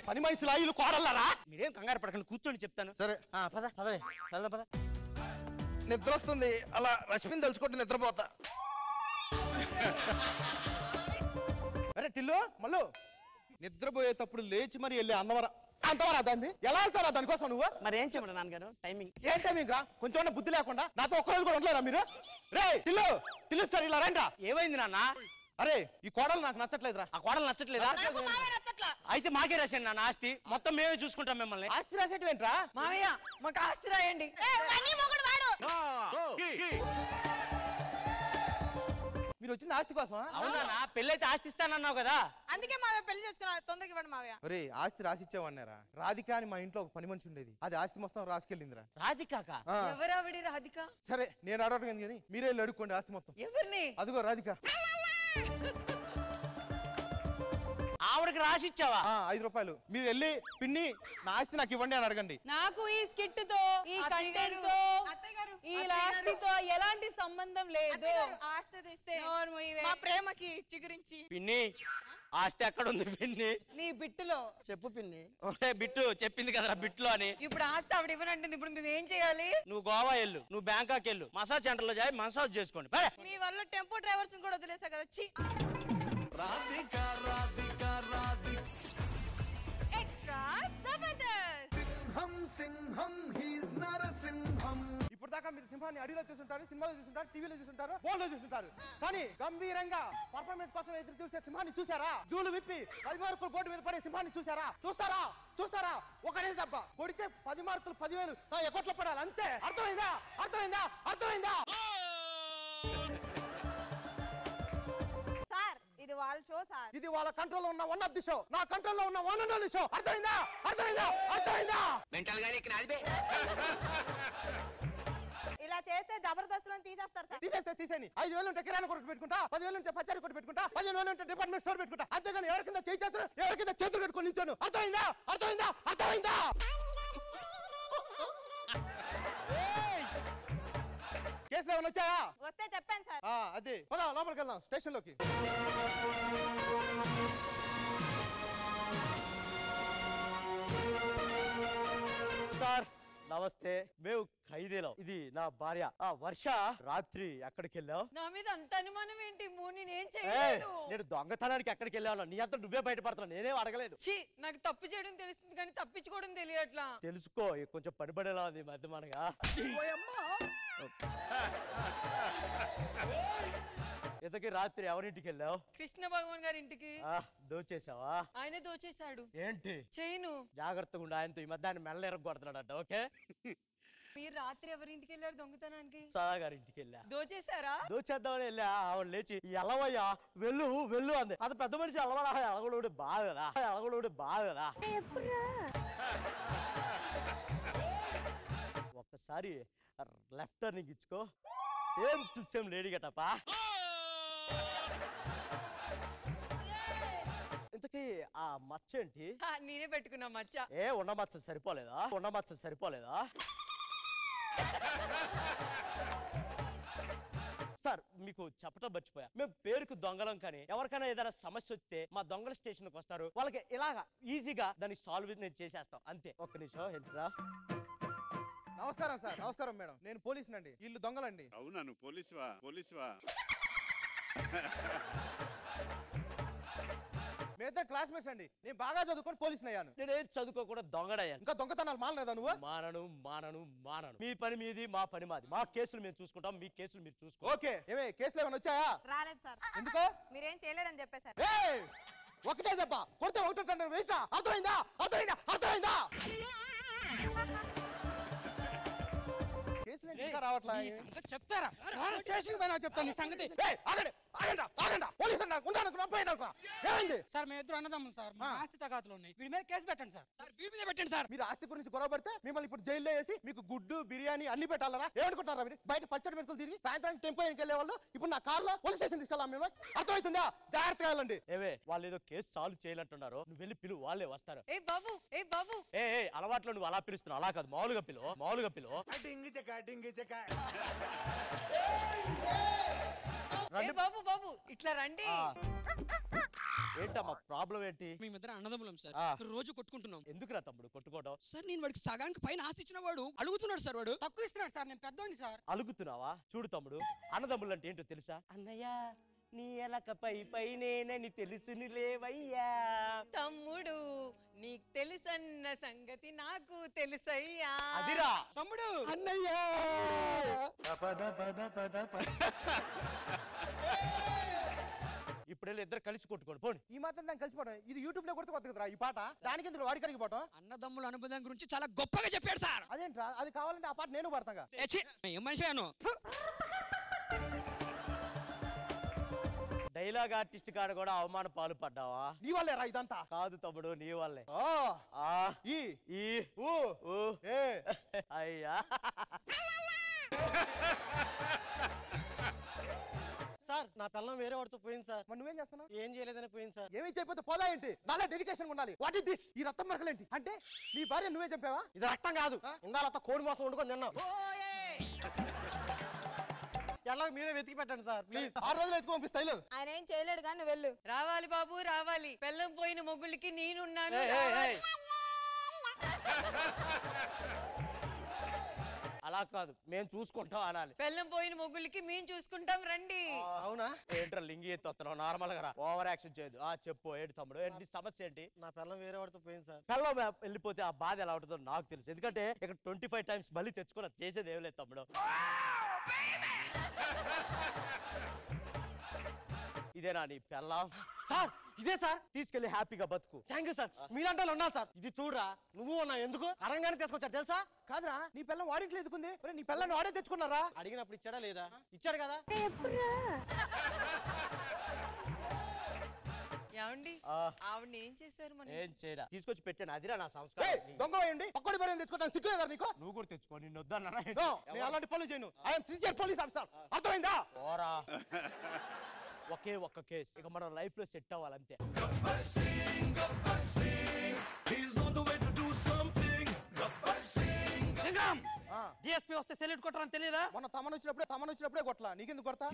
పని మనుషులు వీళ్ళు కోడల్లారా? మీరేం కంగారు పడకండి, కూర్చొని చెప్తాను. సరే పద పద పద పద. నిద్ర వస్తుంది, అలా రష్మిని తలుచుకుంటే నిద్రపోతా. అరే టిల్లు మళ్ళు, నిద్రపోయేటప్పుడు లేచి మరి వెళ్ళి అంతవరా దాన్ని ఎలా వెళ్తారా? దానికోసం నువ్వు మరి ఏం చెప్పండి నాన్నగారు? టైమింగ్ ఏం టైమింగ్ రా? కొంచెం బుద్ధి లేకుండా నాతో ఒక్కరోజు కూడా ఉండలేరా మీరు? రే టిల్లు స్టార్ ఇలా రండి. ఏమైంది నాన్న? అరే ఈ కోడలు నాకు నచ్చట్లేదురా. ఆ కోడలు నచ్చట్లేదా? అయితే మాకే రాశాను నాన్న ఆస్తి మొత్తం, మేమే చూసుకుంటాం మిమ్మల్ని. ఆస్తి రాసేటి ఏంట్రా? మావయ్య మాకు ఆస్తి రాయండి. మీరు వచ్చింది ఆస్తి కోసం. అవునా? పెళ్ళైతే ఆస్తి ఇస్తానన్నావు కదా. అందుకే మావయ్య పెళ్లి చేసుకున్నా. తొందరగా ఇవ్వండి మావయ్య. ఒరే ఆస్తి రాసిచ్చావన్నారా? రాధిక అని మా ఇంట్లో ఒక పని మనిషి ఉండేది, అది ఆస్తి మొత్తం రాసుకెళ్ళిందిరా. రాధిక? ఎవరావిడి రాధిక? సరే నేను అడగటం కానీ మీరే వెళ్ళి అడుక్కోండి ఆస్తి మొత్తం. ఎవరిని? అదిగో రాధిక. ఆవిడకి రాసిచ్చావా? 5 రూపాయలు. మీరు వెళ్ళి పిన్ని నా ఆస్తి నాకు ఇవ్వండి అని అడగండి. నాకు ఈ స్కిట్ తో, ఈ కంటెంట్ తో, ఈ లాస్తితో ఎలాంటి సంబంధం లేదు. ఆస్తి ఇస్తే మా ప్రేమకి చిగురించి. పిన్ని ఆస్తి ఎక్కడ ఉంది పిన్ని? నీ బిట్టులో. చెప్పు పిన్ని. బిట్టు చెప్పింది కదరా బిట్లో అని. ఇప్పుడు ఆస్తి ఆవిడ ఇవ్వనంటుంది, ఇప్పుడు మేము ఏం చేయాలి? నువ్వు గోవా వెళ్ళు, నువ్వు బ్యాంకాక్ వెళ్ళు, మసాజ్ సెంటర్ లో చేయి, మసాజ్ చేసుకోండి. మీ వల్ల టెంపో డ్రైవర్స్ కూడా వదిలేసా కదా. రాధిక రాధిక రాధిక ఎక్స్ట్రా జబర్దస్త్. సింహం సింహం హీస్ నరసింహం. ఇప్పుడు దాకా మీరు సింహాన్ని అడిలో చూస్తుంటారు, సినిమాలో చూస్తుంటారు, టీవీలో చూస్తుంటారు, ఫోన్ లో చూస్తుంటారు. కానీ గంభీరంగా పర్ఫార్మెన్స్ కోసం ఎదురు చూసే సింహాన్ని చూసారా? జూలు విప్పి 10 మార్కులు బోర్డు మీద పడే సింహాన్ని చూసారా? చూస్తారా? ఒకటే తప్ప కొడితే 10 మార్కులు 10,000 ఎకోట్లో పడాలి అంతే. అర్థమైందా? సార్ ఇది వాళ్ళ షో సార్. ఇది వాళ్ళ కంట్రోల్లో ఉన్న వన్ ఆఫ్ ది షో, నా కంట్రోల్లో ఉన్న వన్ అండ్ ఓన్లీ షో. అర్థమైందా? మెంటల్ గానీ ఇక్కడ నాదిబే. ఇలా చేస్తే జబర్దస్త్ తీసేస్తారు సార్. తీసేని 5,000 ఉంటే కిరాణా కొట్టు పెట్టుకుంటా, 10,000 ఉంటే పచారీ కొట్టు పెట్టుకుంటా, 15,000 ఉంటే డిపార్ట్మెంట్ స్టోర్ పెట్టుకుంటా. అంతేగాని ఎవరి కింద చేతులు పెట్టుకొని నిల్చోను. అర్థమైందా? కేసులు ఏమైనా వచ్చాయా? వస్తే చెప్పాను సార్. అది లోపలికి వెళ్దాం స్టేషన్ లోకి. సార్ నమస్తే, మేము ఖైదీలో. ఇది నా భార్య వర్ష. రాత్రి ఎక్కడికి వెళ్ళావు? నా మీద అంత అనుమానం ఏంటి? నేనేం చేయలేదు. నేను దొంగతనానికి ఎక్కడికి వెళ్ళాను? నీ అంతా నువ్వే బయటపడతావు, నేనేం అడగలేదు. నాకు తప్పు చేయడం తెలుస్తుంది కానీ తప్పించుకోవడం తెలియట్లా. తెలుసుకో, కొంచెం పనిపడేలా ఉంది మధ్య మనగా. ఇంతకీ రాత్రి ఎవరింటికి వెళ్ళావు? కృష్ణ భగవాన్ గారి ఇంటికి. దోచేసావా? ఆయన దోచేశాడు. ఏంటి? చేయను. జాగ్రత్తగా ఉండు, ఆయనతో ఈ మధ్య ఆయన మెల్ల ఎరగొడుతున్నాడంట. ఓకే. మీరు రాత్రి ఎవరింటికి వెళ్ళారు దొంగతనానికి? సదా గారి ఇంటికి వెళ్ళా. దోచేశారా? దోచేద్దామని వెళ్ళా. ఆవిడ లేచి ఎలవయ్యా వెళ్ళు అంది. అది పెద్ద మనిషి ఎలవరా, ఎలగలుడు బాగరా. ఒక్కసారి లెఫ్ట్ టర్నింగ్ ఇచ్చుకో. సేమ్ టు సేమ్ లేడీ గటపా. ఇంతకీ ఆ మచ్చ ఏంటి? నేనే పెట్టుకున్నా మచ్చ. ఉన్న మచ్చలు సరిపోలేదా? సార్ మీకు చెప్పటం మర్చిపోయా, మేము పేరుకు దొంగలం, కానీ ఎవరికైనా ఏదైనా సమస్య వస్తే మా దొంగల స్టేషన్కి వస్తారు, వాళ్ళకి ఇలాగా ఈజీగా దాన్ని సాల్వ్ నేను చేసేస్తాం అంతే. ఒక్క నిమిషం ఏంట్రా. నమస్కారం సార్. నమస్కారం మేడం, నేను పోలీసునండి. వీళ్ళు దొంగలండి. అవునా? నువ్వు పోలీసువా? మేత క్లాస్మేట్స్ అండి. నేను బాగా చదువుకొని పోలీసుని అయ్యాను. నేనేం చదువుకోకుండా దొంగడయ్యాను. ఇంకా దొంగతనాలు మానలేదా నువ్వు? మానను. మీ పని మీది, మా పని మాది. మా కేసులు మేము చూసుకుంటాం, మీ కేసులు మీరు చూసుకో. ఓకే. ఏమే కేసులు ఏమైనా వచ్చాయా? రాలేదు సార్. ఎందుకో? మీరేం చేయలేరని చెప్పేశారు. ఒకటే చెప్ప కొడితే ఒకటే వెయిట్. అర్థమైందా? చెప్తారా? చెప్తాను సంగతి. సార్ మేము ఇద్దరు అన్నదమ్ములు సార్, మా ఆస్తి తగాదులు ఉన్నాయి, వీడి మీద కేసు పెట్టండి సార్. వీడి మీద పెట్టండి సార్. మీరు ఆస్తి గురించి గొడవ పడితే మిమ్మల్ని ఇప్పుడు జైల్లో వేసి మీకు గుడ్డు బిర్యానీ అన్ని పెట్టాలరా? ఏమనుకుంటారా మీరు? బయట పచ్చడి మెరుకులు తిరిగి సాయంత్రం టెంపో వెళ్ళే వాళ్ళు ఇప్పుడు నా కార్లో పోలీస్ స్టేషన్ తీసుకెళ్ళాం మేము. అర్థమవుతుందా? జాగ్రత్తగా వెళ్ళండి. వాళ్ళు ఏదో కేసు సాల్వ్ చేయాలంటున్నారు, నువ్వు వెళ్ళి పిలువు, వాళ్ళే వస్తారు. బాబు అలవాట్లో నువ్వు అలా పిలుస్తున్నావు, అలా కాదు, మామూలుగా పిలువు. బాబు ఇట్లా రండి. ఏంటమ్మా ప్రాబ్లం ఏంటి? మేమిద్దరం అన్నదమ్ములం సార్, రోజు కొట్టుకుంటున్నాం. ఎందుకురా తమ్ముడు కొట్టుకోవడం? సార్ నేను వాడికి సగానికి పైన ఆస్తి ఇచ్చిన వాడు అడుగుతున్నాడు సార్. వాడు తక్కువ ఇస్తున్నాడు సార్, నేను పెద్దోడిని సార్. అలుగుతున్నావా? చూడు తమ్ముడు, అన్నదమ్ములు అంటే ఏంటో తెలుసా? అన్నయ్య నీ ఎలకపై పైనేనని తెలుసుని లేవయ్యా. తమ్ముడు నీకు తెలుసన్న సంగతి నాకు తెలుసయ్యా. అదిరా తమ్ముడు. అన్నయ్య ఇప్పుడు ఇద్దరు కలిసి కొట్టుకోండి పోండి. ఈ మాత్రం దాన్ని కలిసిపోవడం ఇది యూట్యూబ్ లో కొడుతు కదా ఈ పాట. దానికి ఎందుకు వాడి కడిగి పోవటం? అన్నదమ్ముల అనుబంధం గురించి చాలా గొప్పగా చెప్పాడు సార్. అదేంట్రా? అది కావాలంటే ఆ పాట నేను పాడతాగా. ఏం మనిషి అను. డైలాగ్ ఆర్టిస్ట్ కాడ కూడా అవమాన పాలు పడ్డావా? నీ వల్లే రా ఇదంతా. కాదు తమ్ముడు, నీ వల్లే. అయ్యా సార్ నా పిల్లం వేరే వాడితో పోయింది సార్. మరి నువ్వేం చేస్తున్నావు? ఏం చేయలేదని పోయింది సార్. ఏమీ చేయకపోతే పోదా ఏంటి? నాలా డెడికేషన్ ఉండాలి. What is this? ఈ రక్తం మరకలేంటి? అంటే నీ భార్య నువ్వే చంపావా? ఇది రక్తం కాదు, ఇందాలంతా కోడి మాసం వండుకొని తిన్నాం. ఎలా మీరే వెతికి పెట్టండి సార్ ప్లీజ్. 6 రోజులు ఎత్తుకు పంపిస్తాయి. ఆయన ఏం చేయలేడు కానీ నువ్వు వెళ్ళు. రావాలి బాబు రావాలి. పెళ్ళం పోయిన మొగుళ్ళకి నేనున్నాను. అలా కాదు, మేము చూసుకుంటాం అనాలి. పెళ్ళం పోయిన మొగుళ్ళకి మేము చూసుకుంటాం రండి. అవునా? ఏంట్రా లింగి ఎత్తున్నావు? నార్మల్ గా ఓవర్ యాక్షన్ చేయదు. చెప్పు ఏంటి తమ్ముడు, ఏంటి సమస్య ఏంటి? నా పిల్లం వేరే వాడితో పోయింది సార్. పిల్లం వెళ్ళిపోతే ఆ బాధ ఎలా ఉంటుందో నాకు తెలుసు. ఎందుకంటే ఇక్కడ 25 టైమ్స్ మళ్ళీ తెచ్చుకొని చేసేది ఏం లేదు తమ్ముడు. ఇదేనా నీ పెళ్ళం? సార్ ఇదే సార్. తీసుకెళ్లి హ్యాపీగా బతుకు. Thank you sir. మీరంటే ఉన్నా సార్. ఇది చూడరా, నువ్వు ఉన్నా ఎందుకు అరంగానే తీసుకొచ్చాడు తెలుసా? కాదురా, నీ పిల్లం వాడింట్లో ఎదుకుంది. నీ పిల్లని వాడే తెచ్చుకున్నారా? అడిగినప్పుడు ఇచ్చాడా లేదా? ఇచ్చాడు కదా. ఏమండి ఆవిడ ఏం చేశారు? మనం ఏం చేయరా, తీసుకొచ్చి పెట్టాను. అదిరా నా సంస్కారం. దొంగ వేయండి. పక్కడి పేరు తెచ్చుకోవడానికి సిగ్గులేదా నీకు? నువ్వు కూడా తెచ్చుకో. నిన్ను వద్దన్నా నేను అలాంటి పనులు చేయను. I'm sincere police officer. అర్థమైందా? ఓరా ఒకే ఒక్క కేసు, ఇక మనం లైఫ్ లో సెట్ అవ్వాలంతే. డిఎస్పీ వస్తే సెల్యూట్ కొట్టరని తెలియదా? మొన్న తమను వచ్చినప్పుడే కొట్టలా. నీకెందుకు కొడతా?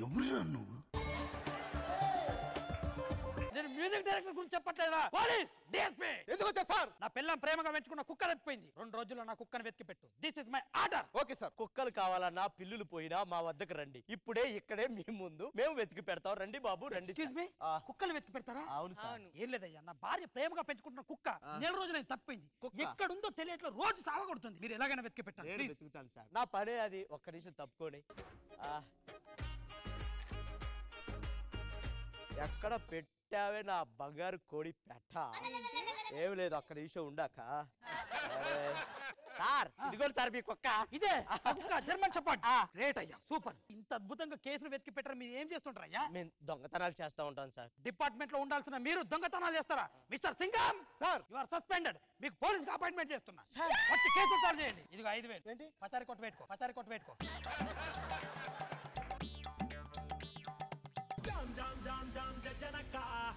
నేను మ్యూజిక్ డైరెక్టర్ గురించి చెప్పట్లేదా? పోలీస్ డిఎస్పీ ఎందుకు వచ్చా సార్? నా పిల్లం ప్రేమగా పెంచుకున్న కుక్క తప్పిపోయింది. 2 రోజుల్లో నా కుక్కను వెతికి పెట్టు. This is my order. Okay sir. కుక్కలు కావాలన్నా పిల్లులు పోయినా మా వద్దకు రండి. ఇప్పుడే ఇక్కడే మీ ముందు మేము వెతికి పెడతాం. రండి బాబు రండి. ఎక్స్క్యూజ్ మీ, కుక్కలు వెతికి పెడతారా? అవును సార్. ఏం లేదయ్యా, నా భార్య ప్రేమగా పెంచుకుంటున్న కుక్క 4 రోజులు తప్పింది. ఎక్కడుందో తెలియట్లో రోజు సావగొడుతుంది. మీరు ఎలాగైనా వెతికి పెట్టండి. వెతుకుతాను సార్. నా పనే అది. ఒక్క నిమిషం తప్పుకొని. ఎక్కడ పెట్టావే నా బంగారు కోడి పెట్ట? ఏమి లేదు, ఒక్క నిమిషం ఉండాక. సార్ ఇదిగోండి సార్ మీ కుక్క. ఇదే కుక్క, జర్మన్ షెపర్డ్. గ్రేట్ అయ్యా, సూపర్. ఇంత అద్భుతంగా కేసులు వెతికి పెట్టారు. మీరు ఏం చేస్తుంటారయ్యా? మేము దొంగతనాలు చేస్తూ ఉంటాం సార్. డిపార్ట్మెంట్ లో ఉండాల్సిన మీరు దొంగతనాలు చేస్తారా? Mister Singam sir, you are suspended. మీకు పోలీస్ కి అపాయింట్మెంట్ చేస్తున్నా. వచ్చి కేసు సాల్వ్ చేయండి. ఇదిగో 5,000 పచారి కొట్టు పెట్టుకో.